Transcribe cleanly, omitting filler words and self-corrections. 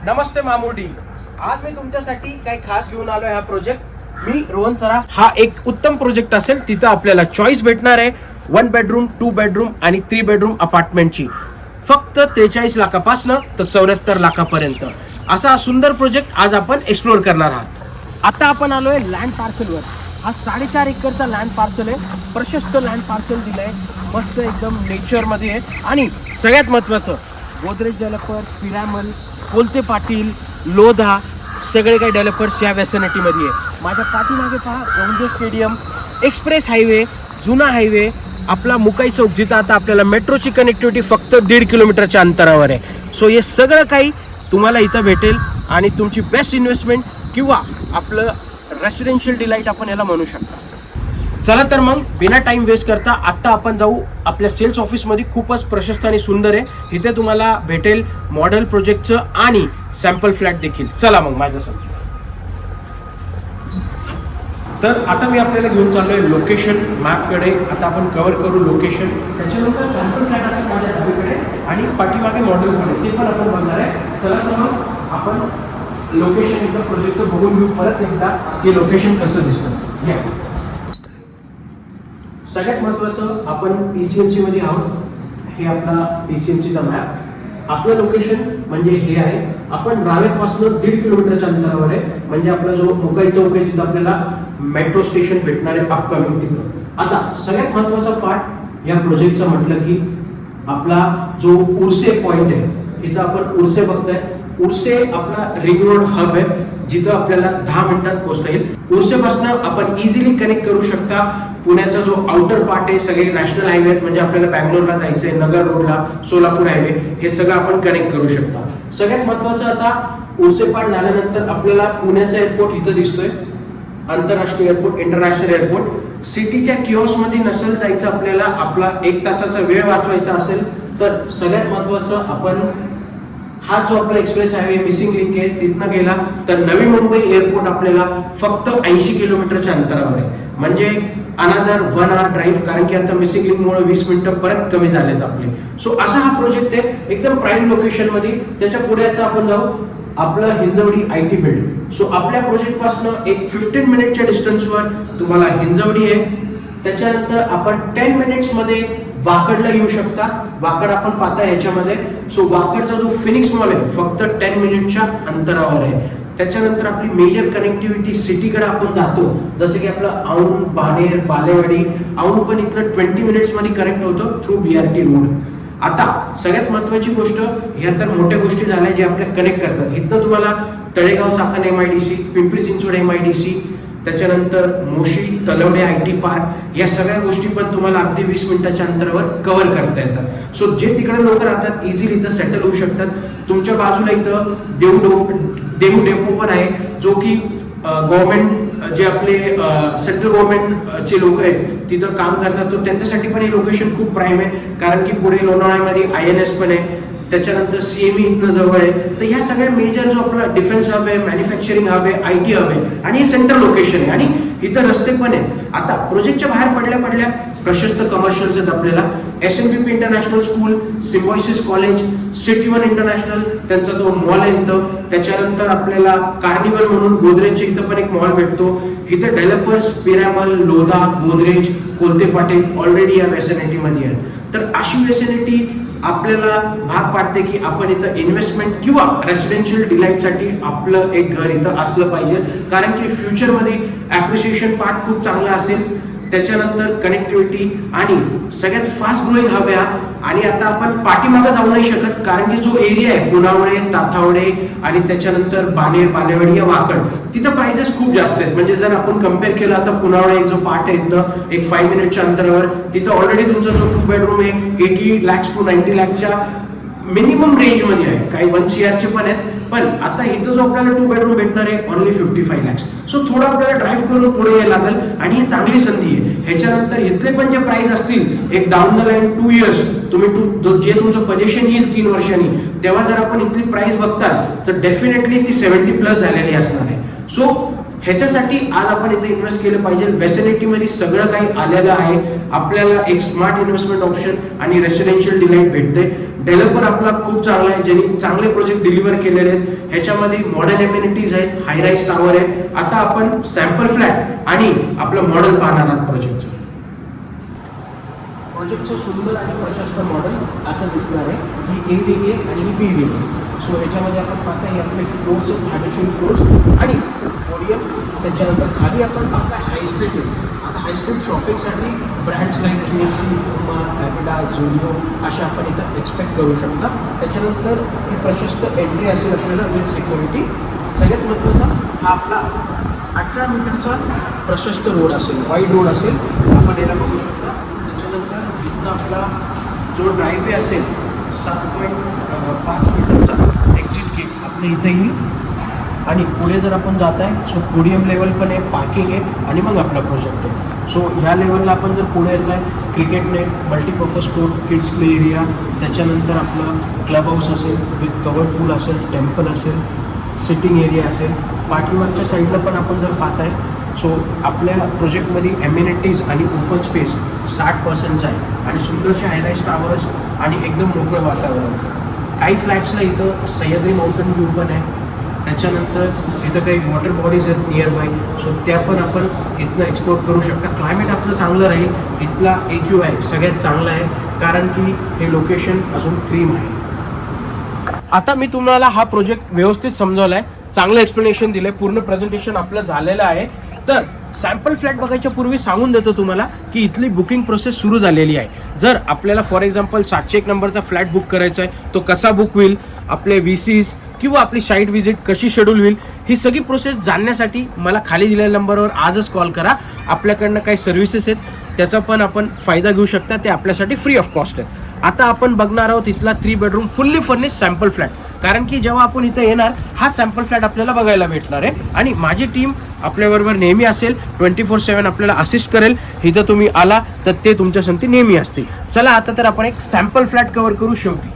नमस्ते मामुडी. आज मी तुमच्यासाठी काही खास घेऊन आलोय हा प्रोजेक्ट. मी रोहन सराफ. हा एक उत्तम प्रोजेक्ट असेल. तिथं आपल्याला चॉईस भेटणार आहे 1 बेडरूम 2 बेडरूम आणि 3 बेडरूम अपार्टमेंटची फक्त 43 लाखापासून तर 74 लाखापर्यंत. असा सुंदर प्रोजेक्ट आज आपण एक्सप्लोर करणार आहात. आता आपण आलोय लँड पार्सलवर. हा 4.5 एकरचा लँड पार्सल आहे. प्रशस्त लँड पार्सल दिलंय. मस्त एकदम नेचरमध्ये आहे. आणि सगळ्यात महत्त्वाचं गोदरेज डेव्हलपर, पिरामल, कोलते पाटील, लोधा सगळे काही डेव्हलपर्स या व्यासनिटीमध्ये आहे. माझ्या पाठीमागे पहा गौंडे स्टेडियम, एक्सप्रेस हायवे, जुना हायवे, आपला मुकाई चौक जिथं आता आपल्याला मेट्रोची कनेक्टिव्हिटी फक्त 1.5 किलोमीटरच्या अंतरावर आहे. सो हे सगळं काही तुम्हाला इथं भेटेल आणि तुमची बेस्ट इन्व्हेस्टमेंट किंवा आपलं रेसिडेन्शियल डिलाईट आपण याला म्हणू शकता. चला तर मग बिना टाइम वेस्ट करता आत्ता आपण जाऊ आपल्या सेल्स ऑफिसमध्ये. खूपच प्रशस्त आणि सुंदर आहे. इथे तुम्हाला भेटेल मॉडेल प्रोजेक्टचं आणि सॅम्पल फ्लॅट देखील. चला मग माझ्यासोबत. तर आता मी आपल्याला घेऊन चाललोय लोकेशन मॅपकडे. आता आपण कव्हर करू लोकेशन, त्याच्यानंतर सॅम्पल फ्लॅट असेल माझ्या डावीकडे आणि पाठीमागे मॉडेलकडे ते पण आपण बघणार आहे. चला तर मग आपण लोकेशन एकदा प्रोजेक्टचं बघून घेऊ परत एकदा की लोकेशन कसं दिसतं. सगळ्यात महत्त्वाचं आपण PCMC मध्ये आहोत. हे आपला PCMCचा मॅप. आपलं लोकेशन म्हणजे हे आहे. आपण रावेरपासून 1.5 किलोमीटरच्या अंतरावर आहे. म्हणजे आपला जो मुकाई चौक आहे तिथं आपल्याला मेट्रो स्टेशन भेटणार आहे अपकमिंग तिथं. आता सगळ्यात महत्त्वाचा पार्ट या प्रोजेक्टचा म्हटलं की आपला जो उर्से पॉइंट आहे. इथं आपण उर्से बघताय. उर्से आपला रिंग रोड हब आहे जिथं आपल्याला 10 मिनिटात पोहोचता येईल. उर्सेपासून आपण इझिली कनेक्ट करू शकता पुण्याचा जो आउटर पार्ट आहे. सगळे नॅशनल हायवे आहेत म्हणजे आपल्याला बँगलोरला जायचं आहे, नगर रोडला, सोलापूर हायवे, हे सगळं आपण कनेक्ट करू शकता. सगळ्यात महत्त्वाचं आता उर्से पार्ट झाल्यानंतर आपल्याला पुण्याचा एअरपोर्ट इथं दिसतोय. आंतरराष्ट्रीय एअरपोर्ट, इंटरनॅशनल एअरपोर्ट. सिटीच्या किओस्कमध्ये नसेल जायचं आपल्याला, आपला 1 तासाचा वेळ वाचवायचा असेल तर सगळ्यात महत्त्वाचं आपण हा जो आपला एक्सप्रेस हायवे मिसिंग लिंक आहे तिथनं गेला तर नवी मुंबई एअरपोर्ट आपल्याला फक्त 80 किलोमीटरच्या अंतरावर आहे. म्हणजे अनदर 1 आवर ड्राईव्ह. कारण की आता मिसिंग लिंकमुळे 20 मिनिटं परत कमी झालेत आपले. सो असा हा प्रोजेक्ट आहे एकदम प्राईम लोकेशन मध्ये. त्याच्या पुढे आता आपण जाऊ आपलं हिंजवडी IT बिल्ड. सो आपल्या प्रोजेक्ट पासून एक 15 मिनिटच्या डिस्टन्सवर तुम्हाला हिंजवडी आहे. त्याच्यानंतर आपण 10 मिनिट्स मध्ये वाकडला येऊ शकता. वाकड आपण पाहता याच्यामध्ये. सो वाकडचा जो फिनिक्स मॉल आहे फक्त 10 मिनिटच्या अंतरावर आहे. त्याच्यानंतर आपली मेजर कनेक्टिव्हिटी सिटीकडे आपण जातो जसं की आपलं औंध, बाणेर, बालेवाडी. औंध पण इकडं 20 मिनिट्स मध्ये कनेक्ट होतो थ्रू BRT रोड. आता सगळ्यात महत्त्वाची गोष्ट, ह्या तर मोठ्या गोष्टी झाल्या जे आपल्या कनेक्ट करतात. इथनं तुम्हाला तळेगाव चाकण MIDC, पिंपरी चिंचवड MIDC, त्याच्यानंतर मोशी, तलवडे IT पार्क, या सगळ्या गोष्टी पण तुम्हाला अगदी 20 मिनिटाच्या अंतरावर कव्हर करता येतात. सो जे तिकडे लोक राहतात इझिली इथं सेटल होऊ शकतात. तुमच्या बाजूला इथं देहू डेपो पण आहे जो की गव्हर्नमेंट जे आपले सेंट्रल गव्हर्नमेंटचे लोक आहेत तिथं काम करतात. तर त्यांच्यासाठी पण हे लोकेशन खूप प्राईम आहे. कारण की पुढे लोणावळ्यामध्ये INS पण आहे. त्याच्यानंतर CME इथनं जवळ आहे. तर ह्या सगळ्या मेजर जो आपला डिफेन्स हब आहे, मॅन्युफॅक्चरिंग हब आहे, IT हब आहे आणि हे सेंट्रल लोकेशन आहे आणि इथं रस्ते पण आहेत. आता प्रोजेक्टच्या बाहेर पडल्या प्रशस्त कमर्शियल्स आहेत आपल्याला. SNPP international school, Symbiosis college, city 1 international त्यांचा तो मॉल आहे इथं. त्याच्यानंतर आपल्याला कार्निवल म्हणून गोदरेजचे इथं पण एक मॉल भेटतो. इथं डेव्हलपर्स पिरामल, लोधा, गोदरेज, कोलते पाटील ऑलरेडी या व्यासनिटीमध्ये आहेत. तर अशी व्यासनिटी आपल्याला भाग पाडते की आपण इथं इन्व्हेस्टमेंट किंवा रेसिडेन्शियल डिलाईटसाठी आपलं एक घर इथं असलं पाहिजे. कारण की फ्युचरमध्ये ॲप्रिशिएशन पार्ट खूप चांगला असेल. त्याच्यानंतर कनेक्टिव्हिटी आणि सगळ्यात फास्ट ग्रोईंग हब आहे. आणि आता आपण पाठीमागं जाऊ नाही शकत कारण की जो एरिया आहे पुनावळे, ताथावडे आणि त्याच्यानंतर बाणेर, बालेवाडी या वाकड तिथं प्राइसेस खूप जास्त आहेत. म्हणजे जर आपण कम्पेअर केलं आता पुनावळे एक जो पार्ट आहे इथनं एक 5 मिनिटच्या अंतरावर तिथं ऑलरेडी तुमचा जो 2 बेडरूम आहे 80 lakhs to 90 lakhsच्या मिनिमम रेंज मध्ये आहे. काही 1 CR चे पण आहेत. पण आता इथं जो आपल्याला 2 बेडरूम भेटणार आहे ओनली 55 lakhs. सो थोडं आपल्याला ड्राईव्ह करून पुढे यायला लागेल आणि ही चांगली संधी आहे. ह्याच्यानंतर इथले पण जे प्राइस असतील एक डाऊन द लाईन 2 years तुम्ही जे तुमचं पोझिशन येईल 3 वर्षांनी तेव्हा जर आपण इथली प्राइस बघताल तर डेफिनेटली ती 70+ झालेली असणार आहे. सो ह्याच्यासाठी आज आपण इथे इन्व्हेस्ट केलं पाहिजे. वेसिनिटीमध्ये सगळं काही आलेलं आहे. आपल्याला एक स्मार्ट इन्व्हेस्टमेंट ऑप्शन आणि रेसिडेन्शियल डिलाईट भेटते. डेव्हलपर आपला खूप चांगला आहे, ज्यांनी चांगले प्रोजेक्ट डिलिव्हर केलेले आहेत. ह्याच्यामध्ये मॉडर्न एम्युनिटीज आहेत, हाय राईज टावर आहे. आता आपण सॅम्पल फ्लॅट आणि आपलं मॉडेल पाहणार आहात प्रोजेक्टचं. प्रोजेक्टचं सुंदर आणि प्रशस्त मॉडेल असं दिसणार आहे. ही ए विंग आहे आणि ही बी विंग आहे. सो ह्याच्यामध्ये आपण पाहता हे आपले फ्लोर्स आहेत, हॅबिच्युअल फ्लोर्स आणि पोडियम. त्याच्यानंतर खाली आपण पाहता हाय स्ट्रीट आहे. आता हाय स्ट्रीट शॉपिंगसाठी ब्रँड्स लाईक KFC, पुमा, ॲडिडास, झुडिओ अशा आपण इथं एक्सपेक्ट करू शकता. त्याच्यानंतर ही प्रशस्त एंट्री असेल आपल्याला विथ सिक्युरिटी. सगळ्यात महत्त्वाचा हा आपला 18 मीटरचा प्रशस्त रोड असेल, वाईड रोड असेल, आपण याला बघू शकता. त्याच्यानंतर इथं आपला जो ड्राईव्हवे असेल 7.5 मीटरचा एक्झिट गेट आपल्या इथे येईल. आणि पुढे जर आपण जात आहे सो पोडियम लेवल पण आहे, पार्किंग आहे आणि मग आपला प्रोजेक्ट आहे. सो ह्या लेवलला आपण जर पुढे येत आहे cricket net, multipurpose court, kids play area, त्याच्यानंतर आपलं क्लब हाऊस असेल विथ कवर्ड पूल असेल, टेम्पल असेल, सिटिंग एरिया असेल. पाठीमागच्या साईडला पण आपण जर पाहत आहे सो आपल्या प्रोजेक्टमध्ये एम्युनिटीज आणि ओपन स्पेस 60% आहे आणि सुंदरशे हायराईज टावर्स आणि एकदम मोकळं वातावरण. काही फ्लॅट्सला इथं सह्याद्री माउंटन व्ह्यू पण आहे. त्याच्यानंतर इथं काही वॉटर बॉडीज आहेत नियर बाय, सो त्या पण आपण इथनं एक्सप्लोर करू शकता. क्लायमेट आपलं चांगलं राहील. इथला AQI सगळ्यात चांगला आहे कारण की हे लोकेशन अजून क्रीम आहे. आता मी तुम्हाला हा प्रोजेक्ट व्यवस्थित समजावला आहे, चांगलं एक्सप्लेनेशन दिलं आहे, पूर्ण प्रेझेंटेशन आपलं झालेलं आहे. तर सॅम्पल फ्लॅट बघायच्या पूर्वी सांगून देतो तुम्हाला की इथली बुकिंग प्रोसेस सुरू झालेली आहे. जर आपल्याला फॉर एक्झाम्पल 701 नंबरचा फ्लॅट बुक करायचा आहे तो कसा बुक होईल, आपले VCs किंवा आपली साईट व्हिजिट कशी शेड्यूल होईल, ही सगळी प्रोसेस जाणण्यासाठी मला खाली दिलेल्या नंबरवर आजच कॉल करा. आपल्याकडनं काही सर्व्हिसेस आहेत त्याचा पण आपण फायदा घेऊ शकता, ते आपल्यासाठी फ्री ऑफ कॉस्ट आहेत. आता आपण बघणार आहोत इथला 3 bedroom fully furnish sample flat, कारण की जेव्हा आपण इथं येणार हा सॅम्पल फ्लॅट आपल्याला बघायला भेटणार आहे आणि माझी टीम आपल्याबरोबर नेहमी असेल, 24/7 आपल्याला असिस्ट करेल. इथं तुम्ही आला तर ते तुमच्या संगती नेहमी असतील. चला आता तर आपण एक सॅम्पल फ्लॅट कव्हर करू शेवटी.